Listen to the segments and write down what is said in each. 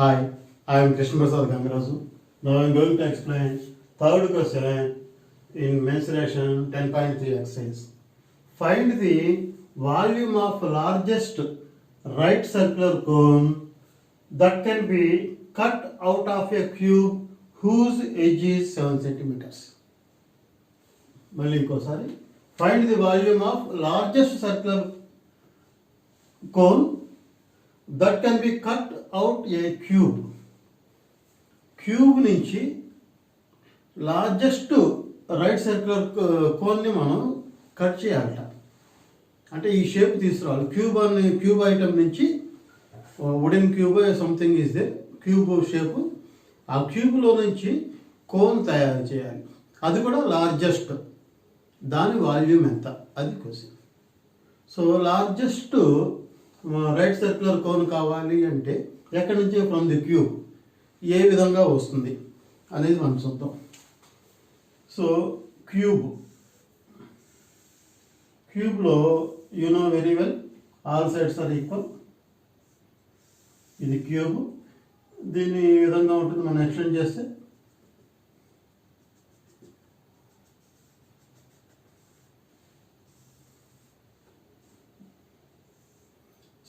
Hi, I am Krishna Prasad Gangaraju. Now I am going to explain third question in mensuration 10.3 exercise. Find the volume of largest right circular cone that can be cut out of a cube whose edge is 7 centimeters. మళ్ళీ ఇంకోసారి find the volume of largest circular cone that can be cut out A cube నుంచి largest right circular కోన్ని మనం cut చేయాలట. అంటే ఈ shape తీసుకురావాలి. Cube item నుంచి wooden cube something is they cube shape, ఆ క్యూబ్లో నుంచి కోన్ తయారు చేయాలి. అది కూడా లార్జెస్ట్. దాని వాల్యూమ్ ఎంత, అది question. So largest right circular cone కావాలి అంటే ఎక్కడి నుంచి, ఫ్రమ్ ది క్యూబ్, ఏ విధంగా వస్తుంది అనేది మనం చూద్దాం. సో క్యూబ్లో you know very well, all sides are equal. ఇది క్యూబ్. దీన్ని ఈ విధంగా ఉంటుంది. మనం ఎక్స్టెండ్ చేస్తే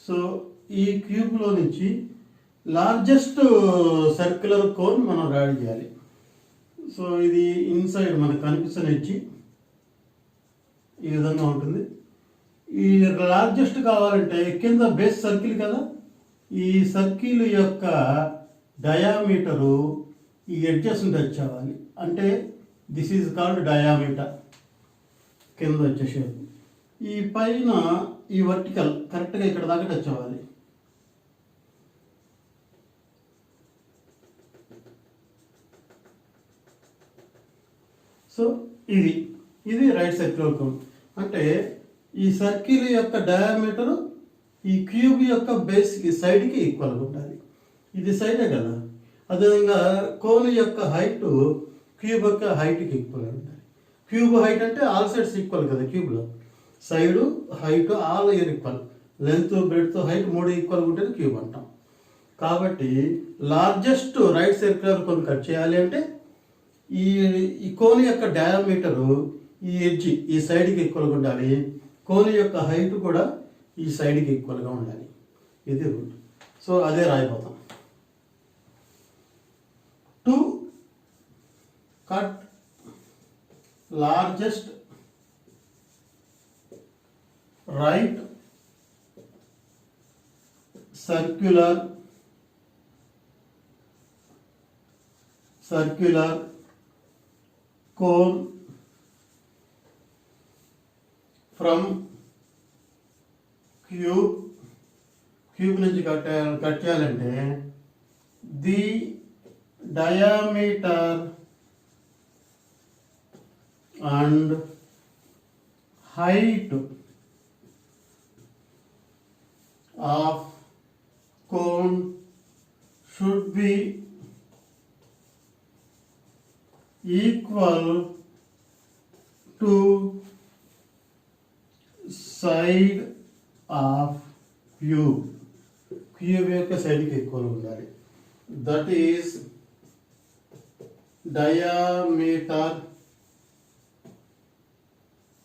సో ఈ క్యూబ్లో నుంచి లార్జెస్ట్ సర్క్యులర్ కోన్ మనం రెడీ చేయాలి. సో ఇది ఇన్సైడ్ మనకు కనిపిస్తున్న ఇచ్చి ఈ విధంగా ఉంటుంది. ఈ లార్జెస్ట్ కావాలంటే కింద బేస్ సర్కిల్ కదా, ఈ సర్కిల్ యొక్క డయామీటరు ఈ ఎడ్జెస్ టచ్ అవ్వాలి. అంటే దిస్ ఈజ్ కాల్డ్ డయామీటర్. కింద వచ్చేసేపు ఈ పైన ఈ వర్టికల్ కరెక్ట్గా ఇక్కడ దాకా టచ్ అవ్వాలి. సో ఇది రైట్ సర్క్యులర్ కోన్. అంటే ఈ సర్కిల్ యొక్క డయామీటర్ ఈ క్యూబ్ యొక్క బేస్కి సైడ్కి ఈక్వల్గా ఉండాలి. ఇది సైడే కదా. అదేవిధంగా కోన్ యొక్క హైట్ క్యూబ్ యొక్క హైట్కి ఈక్వల్గా ఉండాలి. క్యూబ్ హైట్ అంటే ఆల్ సైడ్స్ ఈక్వల్ కదా. క్యూబ్లో side height all equal, length breadth height 3 ఈక్వల్గా ఉంటేనే క్యూబ్ అంటాం. కాబట్టి largest right circular cone cut చేయాలి అంటే ఈ కోన్ యొక్క డయామీటరు ఈ ఎడ్జ్ ఈ సైడ్కి ఈక్వల్గా ఉండాలి. కోన్ యొక్క హైట్ కూడా ఈ సైడ్కి ఈక్వల్గా ఉండాలి. ఇది రూల్. సో అదే రాయిపోతాం. To cut largest right circular cone from cube నుంచి కట్ చేయాలంటే the diameter and height of cone should be equal to side of cube యొక్క సైడ్కి ఈక్వల్ ఉండాలి. That is diameter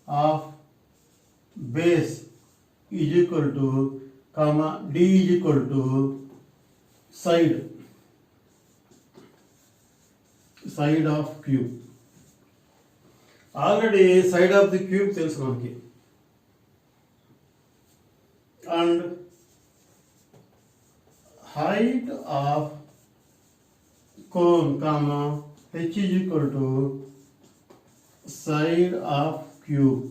of base is equal to D is equal to side of cube. Already side of the cube తెలుసు మనకి. And height of cone comma h is equal to side of cube.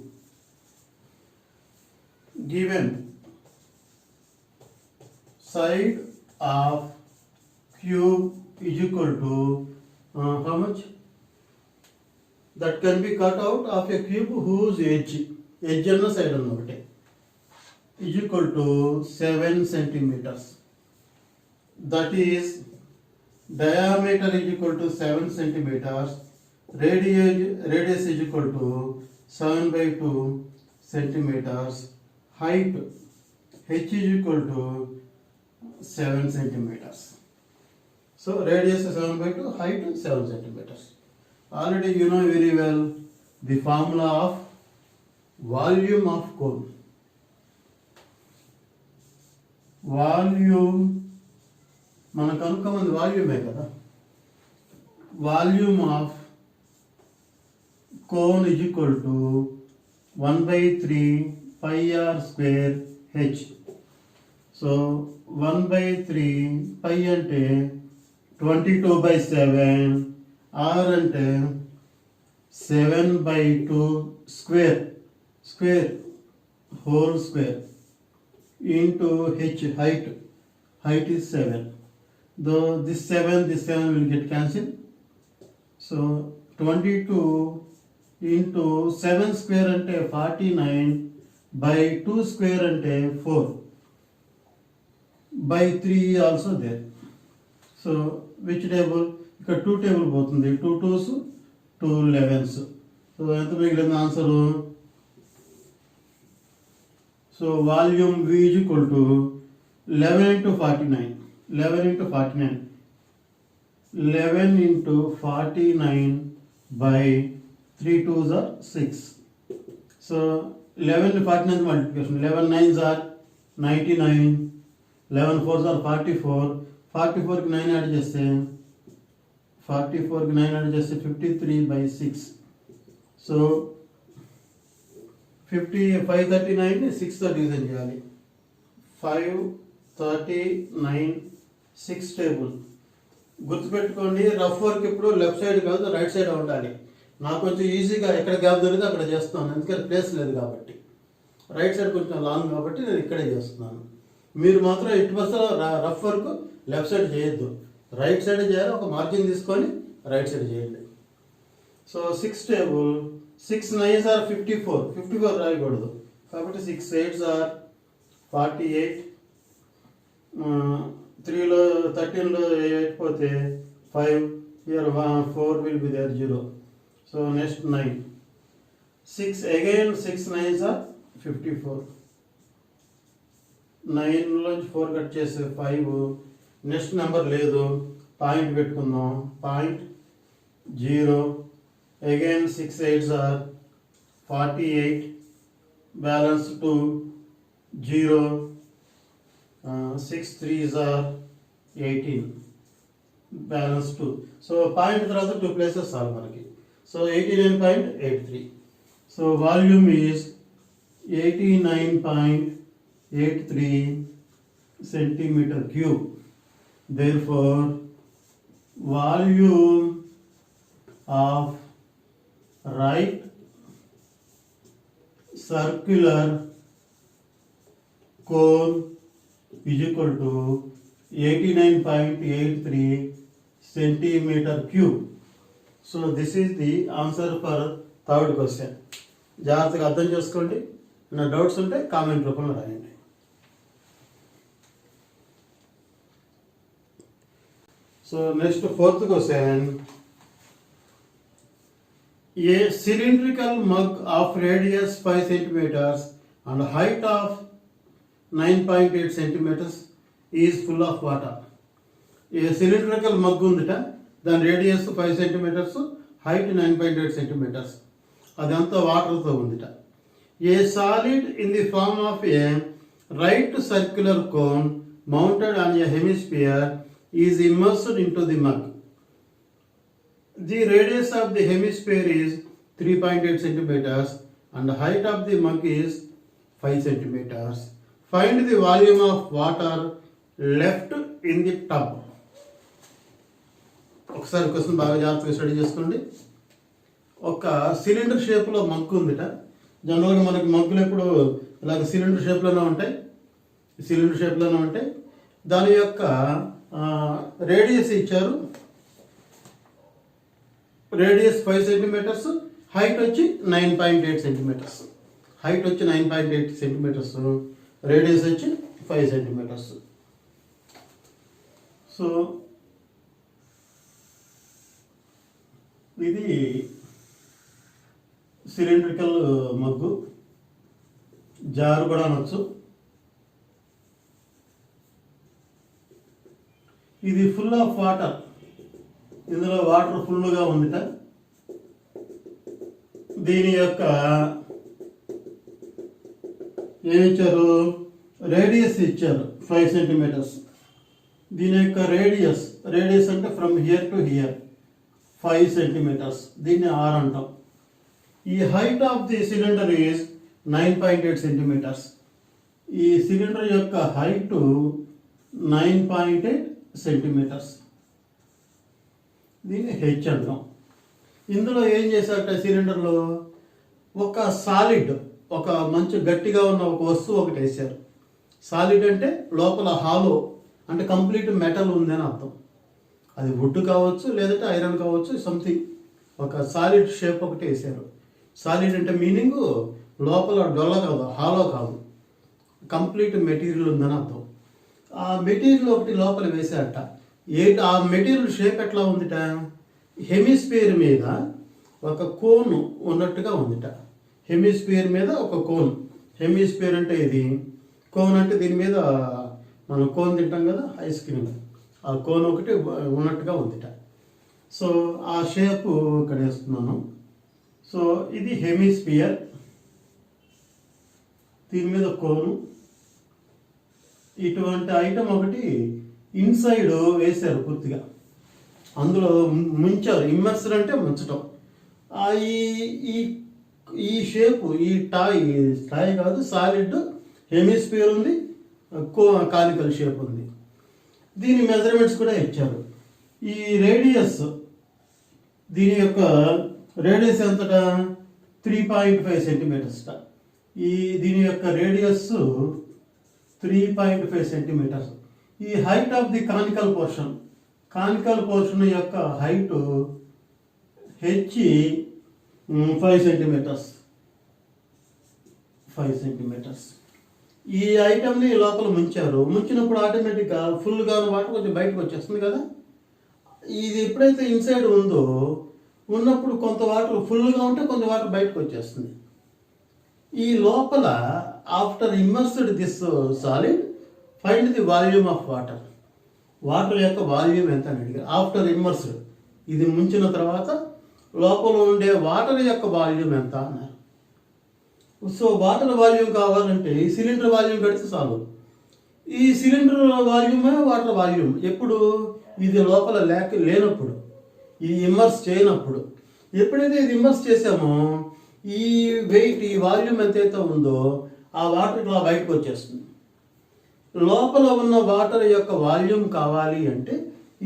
Given side of cube is equal to how much? That can be cut out of a cube whose edge on side ఒకటే is equal to 7 centimeters. That is diameter is equal to 7 centimeters. Radius is equal to 7/2 centimeters. Height h is equal to 7 centimeters. So radius is 7/2, height 7 centimeters. Already you know very well the formula of volume of cone. Volume మనకు అనుకోమంది వాల్యూమే కదా. Volume of cone is equal to 1/3 pi r square h. So 1/3 pi అంటే 22/7, r అంటే 7/2 square whole square into h, height is 7. Though this 7 will get cancelled. So 22 into 7 square అంటే 49 by 2 square అంటే 4 by 3 also there. So which table? ఇక్కడ 2 table పోతుంది, 2 2s 2 11s. So ఎంత మిగిలింది answer? So volume V is equal to 11 into 49 by 3 2s are 6. So 11 49 multiplication, 11 9s are 99, 11 4s are 44, 44 కి 9 add చేస్తే 53/6. So 539 ని 6తో division చేయాలి. 539 6 table. గుర్తుపెట్టుకోండి, rough work ఇప్పుడు లెఫ్ట్ సైడ్ కాదు రైట్ సైడ్ ఉండాలి. నాకు కొంచెం ఈజీగా ఎక్కడ గ్యాప్ దొరికితే అక్కడ చేస్తున్నాను, ఎందుకంటే ప్లేస్ లేదు కాబట్టి. రైట్ సైడ్ కొంచెం లాంగ్ కాబట్టి నేను ఇక్కడే చేస్తున్నాను. మీరు మాత్రం ఇటు బస్సులో రఫ్ వర్క్ లెఫ్ట్ సైడ్ చేయొద్దు, రైట్ సైడ్ చేయాలి. ఒక మార్జిన్ తీసుకొని రైట్ సైడ్ చేయండి. సో 6 టేబుల్, 6 9s are 54 రాయకూడదు కాబట్టి 6 8s are 48. 3లో 13లో 8 పోతే 5, here 4 will be there 0. So next 9, 6 again 6 9s are 54. 9లోంచి 4 cut చేస్తే 5. నెక్స్ట్ నెంబర్ లేదు, పాయింట్ పెట్టుకుందాం. Point 0. again 6 8s are 48, balance 2 0. 6 3s are 18, balance 2. So point తర్వాత 2 places చాలు మనకి. So 89.83. So volume is 89.83 centimeter cube. Therefore volume of right circular cone is equal to 89.83 centimeter cube. So this is the answer for third question. జాగ్రత్తగా అర్థం చేసుకోండి. నా doubts ఉంటే comment రూపంలో రాయండి. So next fourth question. A cylindrical mug of radius 5 centimeters and height of 9.8 centimeters is full of water. A cylindrical mug ఉందిట, దాని radius 5 centimeters, height 9.8 centimeters. అదంతా వాటర్తో ఉందిట. A solid in the form of a right circular cone mounted on a hemisphere is immersed into the mug. The radius of the hemisphere is 3.8 centimeters and the height of the mug is 5 centimeters. Find the volume of water left in the tub. ఒకసారి question బాగా జాగ్రత్తగా study చేసుకోండి. ఒక cylinder షేప్లో mug ఉందిట. జనరల్గా మనకి మగ్గులు ఎప్పుడు ఇలాగ సిలిండర్ షేప్లోనే ఉంటాయి. దాని యొక్క రేడియస్ ఇచ్చారు, రేడియస్ 5 సెంటీమీటర్స్, హైట్ వచ్చి 9.8 సెంటీమీటర్స్. రేడియస్ వచ్చి 5 సెంటీమీటర్స్. సో ఇది సిలిండ్రికల్ మగ్గు, జారు కూడా అనొచ్చు. ఇది ఫుల్ ఆఫ్ వాటర్, ఇందులో వాటర్ ఫుల్గా ఉందిట. దీని యొక్క ఏమి ఇచ్చారు, రేడియస్ ఇచ్చారు 5 సెంటీమీటర్స్. దీని యొక్క రేడియస్ అంటే from here to here 5 centimetres, దీన్ని R అంటాం. ఈ height of the cylinder is 9.8 centimetres. ఈ సిలిండర్ యొక్క హైట్ 9.8 సెంటీమీటర్స్, దీన్ని H అంటాం. ఇందులో ఏం చేశారట, సిలిండర్లో ఒక సాలిడ్, ఒక మంచి గట్టిగా ఉన్న ఒక వస్తువు ఒకటి వేశారు. సాలిడ్ అంటే లోపల హాలో, అంటే కంప్లీట్ మెటల్ ఉందని అర్థం. అది వుడ్ కావచ్చు, లేదంటే ఐరన్ కావచ్చు, సంథింగ్ ఒక సాలిడ్ షేప్ ఒకటి వేశారు. సాలిడ్ అంటే మీనింగ్ లోపల డొల్ల కాదు, హాలో కాదు, కంప్లీట్ మెటీరియల్ ఉందని అర్థం. ఆ మెటీరియల్ ఒకటి లోపల వేశారట. ఆ మెటీరియల్ షేప్ ఎట్లా ఉందిట, హెమిస్ఫియర్ మీద ఒక కోన్ ఉన్నట్టుగా ఉందిట. హెమిస్ఫియర్ మీద ఒక కోన్. హెమిస్ఫియర్ అంటే ఇది, కోన్ అంటే దీని మీద మనం కోన్ తింటాం కదా, ఐస్ క్రీమ్, ఆ కోన్ ఒకటి ఉన్నట్టుగా ఉందిట. సో ఆ షేప్ ఇక్కడ వేస్తున్నాను. సో ఇది హెమిస్ఫియర్, దీని మీద కోను. ఇటువంటి ఐటమ్ ఒకటి ఇన్సైడ్ వేశారు పూర్తిగా, అందులో ముంచారు. ఇమ్మర్సర్ అంటే ముంచటం. ఈ షేపు, ఈ టాయ్ కాదు, సాలిడ్ హెమిస్ఫియర్ ఉంది, కానికల్ షేప్ ఉంది. దీని మెజర్మెంట్స్ కూడా ఇచ్చారు. ఈ రేడియస్, దీని యొక్క రేడియస్ ఎంతటా 3.5 సెంటీమీటర్స్. దీని యొక్క రేడియస్ 3.5 సెంటీమీటర్స్. ఈ height of the conical portion యొక్క హైట్ H 5 సెంటీమీటర్స్. ఈ ఐటమ్ని లోపల ముంచారు. ముంచినప్పుడు ఆటోమేటిక్గా ఫుల్గా వాటర్ కొంచెం బయటకు వచ్చేస్తుంది కదా. ఇది ఎప్పుడైతే ఇన్సైడ్ ఉందో, ఉన్నప్పుడు కొంత వాటర్ ఫుల్గా ఉంటే కొంత వాటర్ బయటకు వచ్చేస్తుంది. ఈ లోపల after immersed this solid find the volume of water యొక్క వాల్యూమ్ ఎంత అని అడిగారు. ఆఫ్టర్ ఇమ్మర్స్డ్, ఇది ముంచిన తర్వాత లోపల ఉండే వాటర్ యొక్క వాల్యూమ్ ఎంత అన్నారు. సో వాటర్ వాల్యూమ్ కావాలంటే ఈ సిలిండర్ వాల్యూమ్ కడితే చాలు. ఈ సిలిండర్ వాల్యూమే వాటర్ వాల్యూమ్. ఎప్పుడు ఇది లోపల లేనప్పుడు, ఇది ఇమ్మర్స్ చేయనప్పుడు. ఎప్పుడైతే ఇది ఇమ్మర్స్ చేసామో, ఈ వెయిట్, ఈ వాల్యూమ్ ఎంతైతే ఉందో ఆ వాటర్ ఇలా బయటకు వచ్చేస్తుంది. లోపల ఉన్న వాటర్ యొక్క వాల్యూమ్ కావాలి అంటే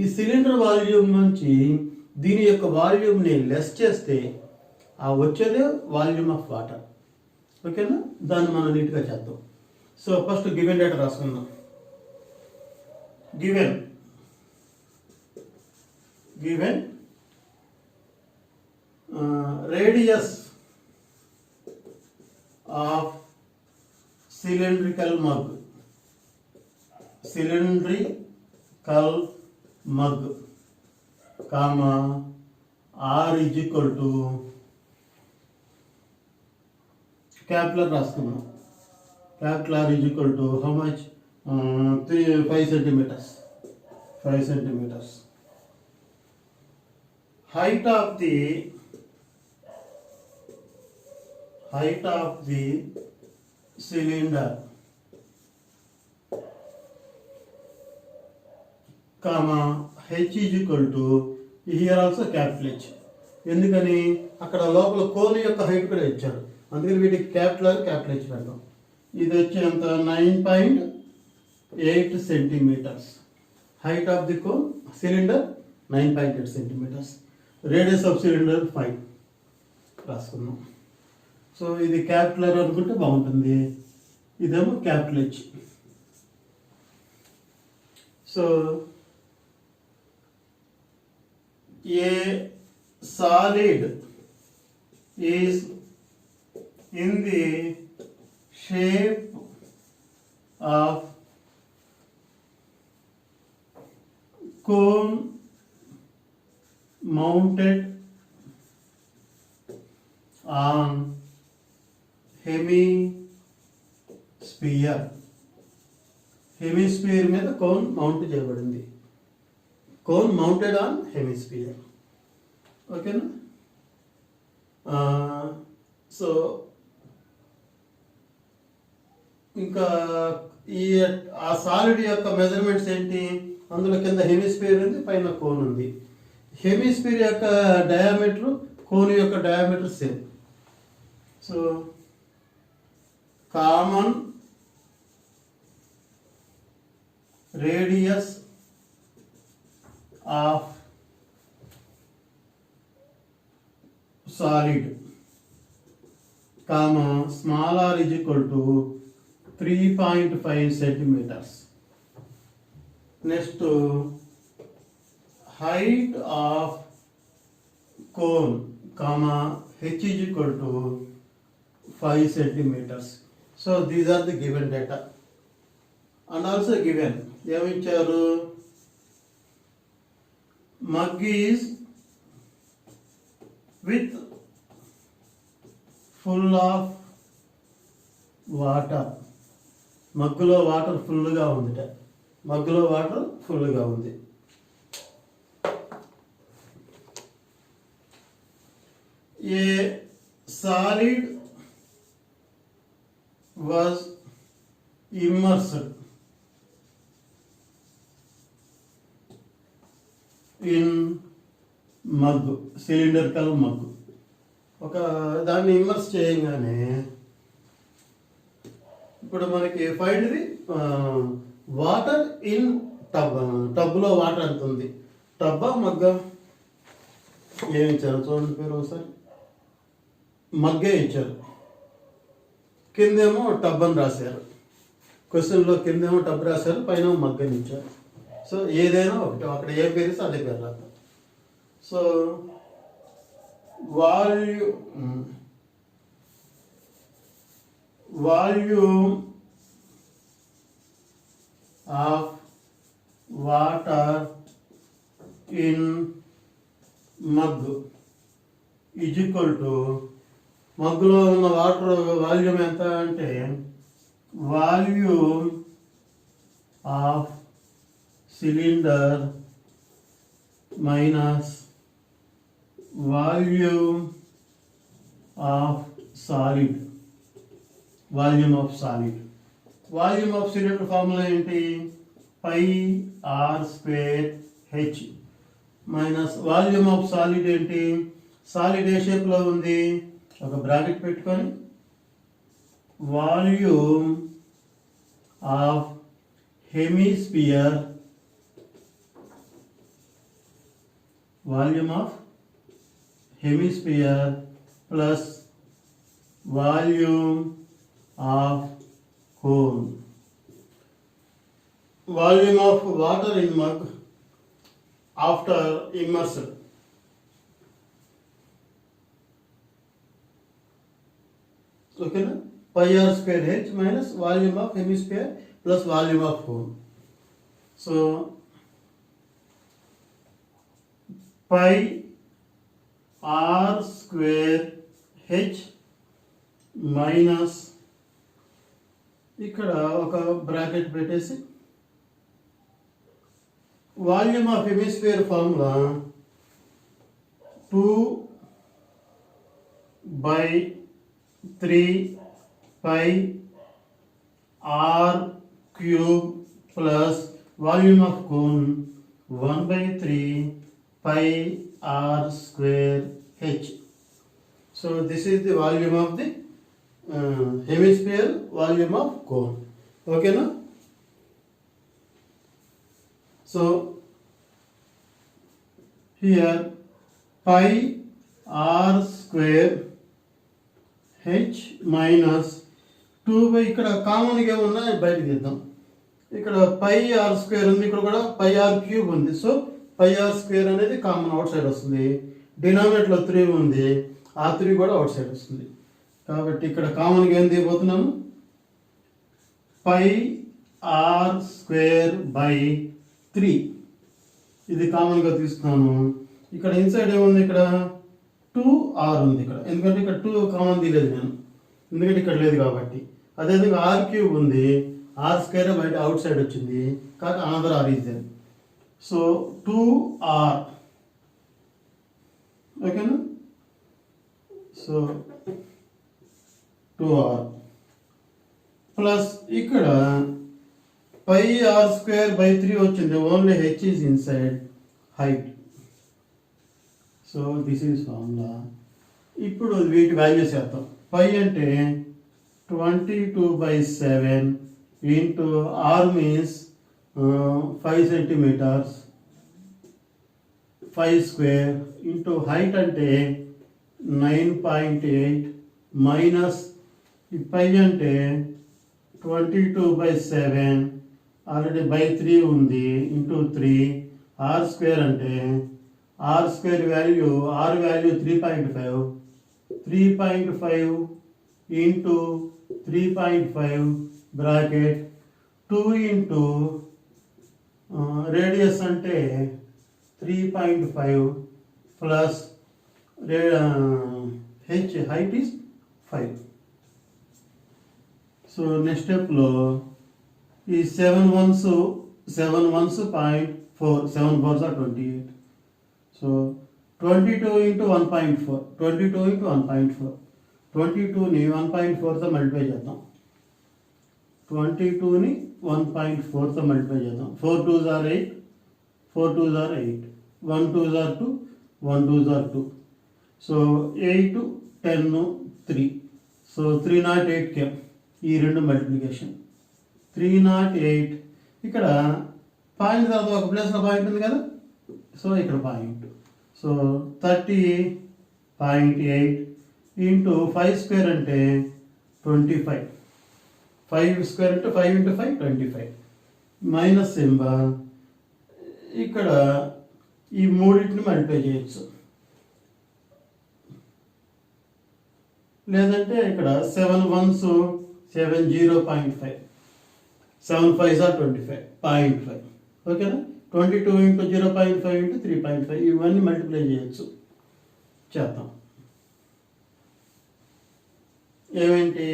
ఈ సిలిండర్ వాల్యూమ్ నుంచి దీని యొక్క వాల్యూమ్ని లెస్ చేస్తే ఆ వచ్చేదే వాల్యూమ్ ఆఫ్ వాటర్. ఓకేనా, దాన్ని మనం నీట్గా చేద్దాం. సో ఫస్ట్ గివెన్ డేటా రాసుకుందాం. Given radius of cylindrical mug, comma, R is equal to capital రాసుకున్నాం. capital R is equal to how much? 5 centimeters. Height of the cylinder, comma, H is equal to, here also capital H. ఎందుకని అక్కడ లోపల cone యొక్క height కూడా ఇచ్చారు, అందుకని వీటికి capital H పెడతాం. ఇది వచ్చి ఎంత, 9.8 centimetres. Height of the cone cylinder 9.8 centimetres. Radius of cylinder 5 రాసుకున్నాం. సో ఇది క్యాపిటల్ అనుకుంటే బాగుంటుంది, ఇదేమో capital H. So a solid is in the shape of cone mounted on hemisphere మీద కోన్ మౌంట్ చేయబడింది. Cone mounted on hemisphere. ఓకేనా? So ఇంకా ఆ సాలిడ్ యొక్క మెజర్మెంట్స్ ఏంటి? అందులో కింద హెమిస్ఫియర్ ఉంది, పైన కోన్ ఉంది. హెమిస్ఫియర్ యొక్క డయామీటర్, కోన్ యొక్క diameter same. So common radius of solid comma small r is equal to 3.5 centimeters. Next, height of cone comma h is equal to 5 centimeters. So these are the given data. And also given ఏమిచ్చారు? mug is with full of water. మగ్గులో water ఫుల్గా ఉందిట. మగ్గులో water ఫుల్గా ఉంది. A solid was immersed in mug, cylindrical mug. ఒక దాన్ని immerse చేయగానే ఇప్పుడు మనకి find the water in tub. టబ్లో వాటర్ ఎంత ఉంది? టబ్బా మగ్గా? ఏమి ఇచ్చారు చూడండి పేరు ఒకసారి. మగ్గే ఇచ్చారు, కిందేమో టబ్ అని రాశారు. క్వశ్చన్లో కిందేమో టబ్ రాశారు, పైన మగ్గని ఇచ్చారు. సో ఏదైనా ఒకటి, అక్కడ ఏ పేరు ఇస్తే అదే పేరు రాద్దాం. So volume of water in mug is equal to, మగ్గులో ఉన్న వాటర్ వాల్యూమ్ ఎంత అంటే volume of cylinder minus volume of solid. Volume of solid. Volume of cylinder formula ఏంటి? Pi are square H minus volume of solid ఏంటి? Solid ఏ షేప్లో ఉంది? ఒక బ్రాకెట్ పెట్టుకొని volume of hemisphere, volume of hemisphere plus volume of cone. Volume of water in mug after immersion. ఓకేనా? Pi are square H minus volume of hemisphere plus volume of cone. So pi are square H minus ఇక్కడ ఒక bracket పెట్టేసి volume of hemisphere formula 2/3 pi R cube plus volume of cone 1/3 pi r square h. So this is the volume of the hemisphere, volume of cone. Okay na? So here pi r square h minus 2 by ఇక్కడ కామన్గా ఉన్నా బయటకు తీద్దాం. ఇక్కడ పై are square ఉంది, ఇక్కడ కూడా పై R cube ఉంది. సో పై ఆర్ స్క్వేర్ అనేది కామన్ అవుట్ సైడ్ వస్తుంది. డినామినేటర్లో 3 ఉంది, ఆ 3 కూడా అవుట్ సైడ్ వస్తుంది. కాబట్టి ఇక్కడ కామన్గా ఏం తీయబోతున్నాను? పై ఆర్ స్క్వేర్ బై 3 ఇది కామన్గా తీసుకున్నాను. ఇక్కడ ఇన్సైడ్ ఏముంది? ఇక్కడ 2r ఉంది ఇక్కడ, ఎందుకంటే ఇక్కడ 2 కామన్ తీయలేదు నేను, ఎందుకంటే ఇక్కడ లేదు కాబట్టి. అదేవిధంగా ఆర్ క్యూబ్ ఉంది, ఆర్ స్క్వేర్ బయట అవుట్ సైడ్ వచ్చింది, కాక another R is there. So 2r ఓకేనా. సో 2r ప్లస్ ఇక్కడ పై ఆర్ స్క్వేర్ బై 3 వచ్చింది, only H is inside height. So this is formula. ఇప్పుడు వీటి వాల్యూస్ వేద్దాం. పై అంటే 22/7 into R means 5 centimetres 5 square into height అంటే 9.8 మైనస్ ఈ పై అంటే 22/7 ఆల్రెడీ బై 3 ఉంది ఇంటూ 3 ఆర్ స్క్వేర్ అంటే r square value 3.5 3.5 into 3.5 bracket 2 into radius అంటే 3.5 plus h height is 5. So next స్టెప్లో ఈ 7 ones 0.4 7 4s are 28. సో 22 ఇంటూ 1.4 22 ఇంటూ 1.4 22ని 1.4తో మల్టిప్లై చేద్దాం. 22ని 1.4తో మల్టిప్లై చేద్దాం. 4 2s are 8 4 2s are 8 1 2s are 2 1 2s are 2. So 8 10 3. So 308 came ఈ రెండు మల్టిప్లికేషన్ 308. ఇక్కడ పాయింట్ తర్వాత ఒక ప్లేస్లో పాయింట్ ఉంది కదా, సో ఇక్కడ పాయింట్. సో 30.8 ఇంటూ 5 స్క్వేర్ అంటే 25 5 స్క్వేర్ అంటే 5 ఇంటూ 5 25 మైనస్ సింబల్. ఇక్కడ ఈ మూడింటిని మల్టిప్లై చేయొచ్చు, లేదంటే ఇక్కడ 7 ones 7 0.5 7 5s are 25 0.5 ఓకేనా. 22 ఇంటూ 0.5 ఇంటూ 3.5 ఇవన్నీ మల్టిప్లై చేయొచ్చు. చేద్దాం. ఏమేంటి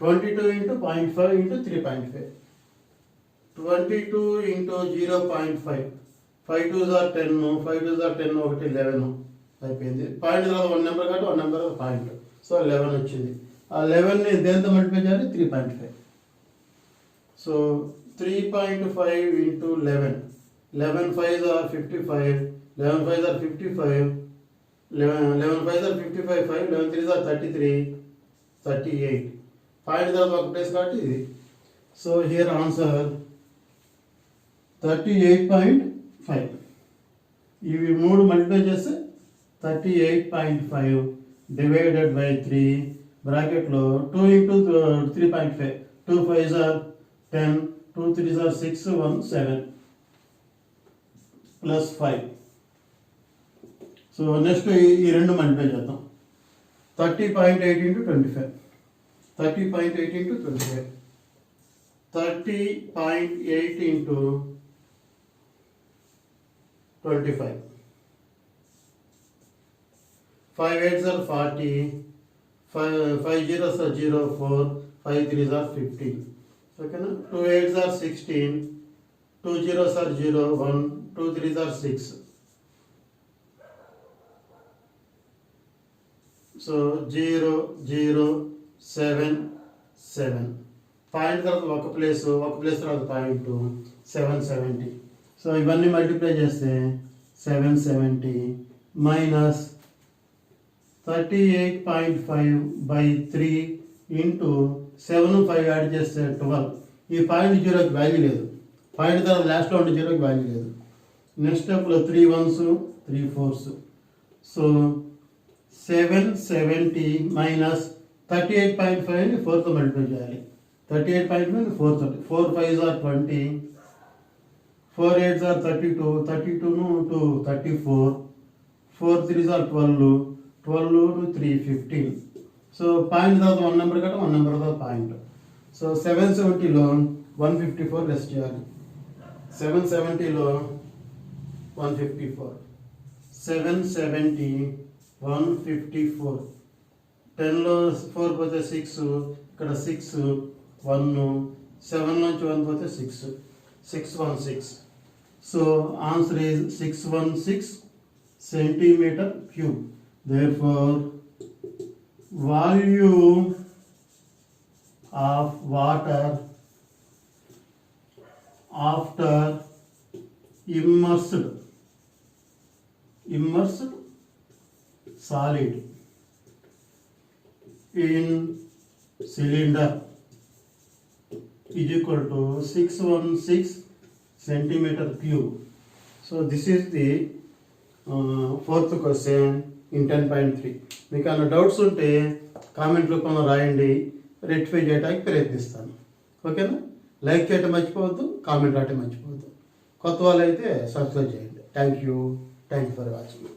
22 into 0.5 into 3.5 22 into 0.5 5 2s are 10 5 2s are 10 ఒకటి 11 అయిపోయింది. పాయింట్ తర్వాత 1 నెంబర్ కాబట్టి 1 నెంబర్ పాయింట్. సో 11 వచ్చింది. ఆ 11ని దేంతో మల్టిప్లై చేయాలి 3.5. So 3.5 into 11 11 5s are 55 11 5s are 55 11 5s are 55 5 11 3s are 33 38. Point తర్వాత ఒక ప్లేస్ కాబట్టి ఇది. So here answer 38.5. ఇవి మూడు మల్టిప్లై చేస్తే 38.5 డివైడెడ్ బై 3 బ్రాకెట్లో 2 into 3.5 2 5s are 10 2 3s are 6 1 7 plus 5. So next ఈ రెండు మల్టిప్లై చేద్దాం. 30.8 into 25 30.8 into 25 30.8 into 25 5 8s are 40 5 0s are 0 4 5 3s are 15 ఓకేనా. 2 8s are 16 2 0s are 0 1 2 3s are 6. So 0 0 7 7 point తర్వాత ఒక ప్లేస్ తర్వాత పాయింట్ 770. సో ఇవన్నీ multiply చేస్తే 770 మైనస్ 38.5 బై 3 ఇంటూ 7 5 యాడ్ చేస్తే 12. ఈ పాయింట్ 0కి వాల్యూ లేదు, పాయింట్ తర్వాత లాస్ట్లో ఉంటే 0కి వాల్యూ లేదు. నెక్స్ట్ స్టెప్లో 3 1s 3 4s. సో 770 మైనస్ 38.5ని 4తో మల్టిప్లై చేయాలి. 38.5 4 4 5s are 20 4 8s are 32 32ను 2 34 4 3s are 12 12 to 3 15. So point తర్వాత 1 నెంబర్ కట్ట 1 నెంబర్ తర్వాత పాయింట్. సో 770లో 154 లెస్ చేయాలి. 770లో 154 770 154 10లో 4 పోతే 6 ఇక్కడ 6 1 7 నుంచి 1 పోతే 6 6 1 6 So answer is 616 centimeter cube. Therefore, volume of water after immersed solid in cylinder is equal to 616 centimeter cube. So this is the fourth question in 10.3. మీకు ఏమైనా doubts ఉంటే comment రూపంలో రాయండి, రెక్టిఫై చేయడానికి ప్రయత్నిస్తాను. ఓకేనా? లైక్ చేయటం మర్చిపోవద్దు, కామెంట్ రాయటం మర్చిపోవద్దు. కొత్త వాళ్ళు అయితే సబ్స్క్రైబ్ చేయండి. Thank you for watching.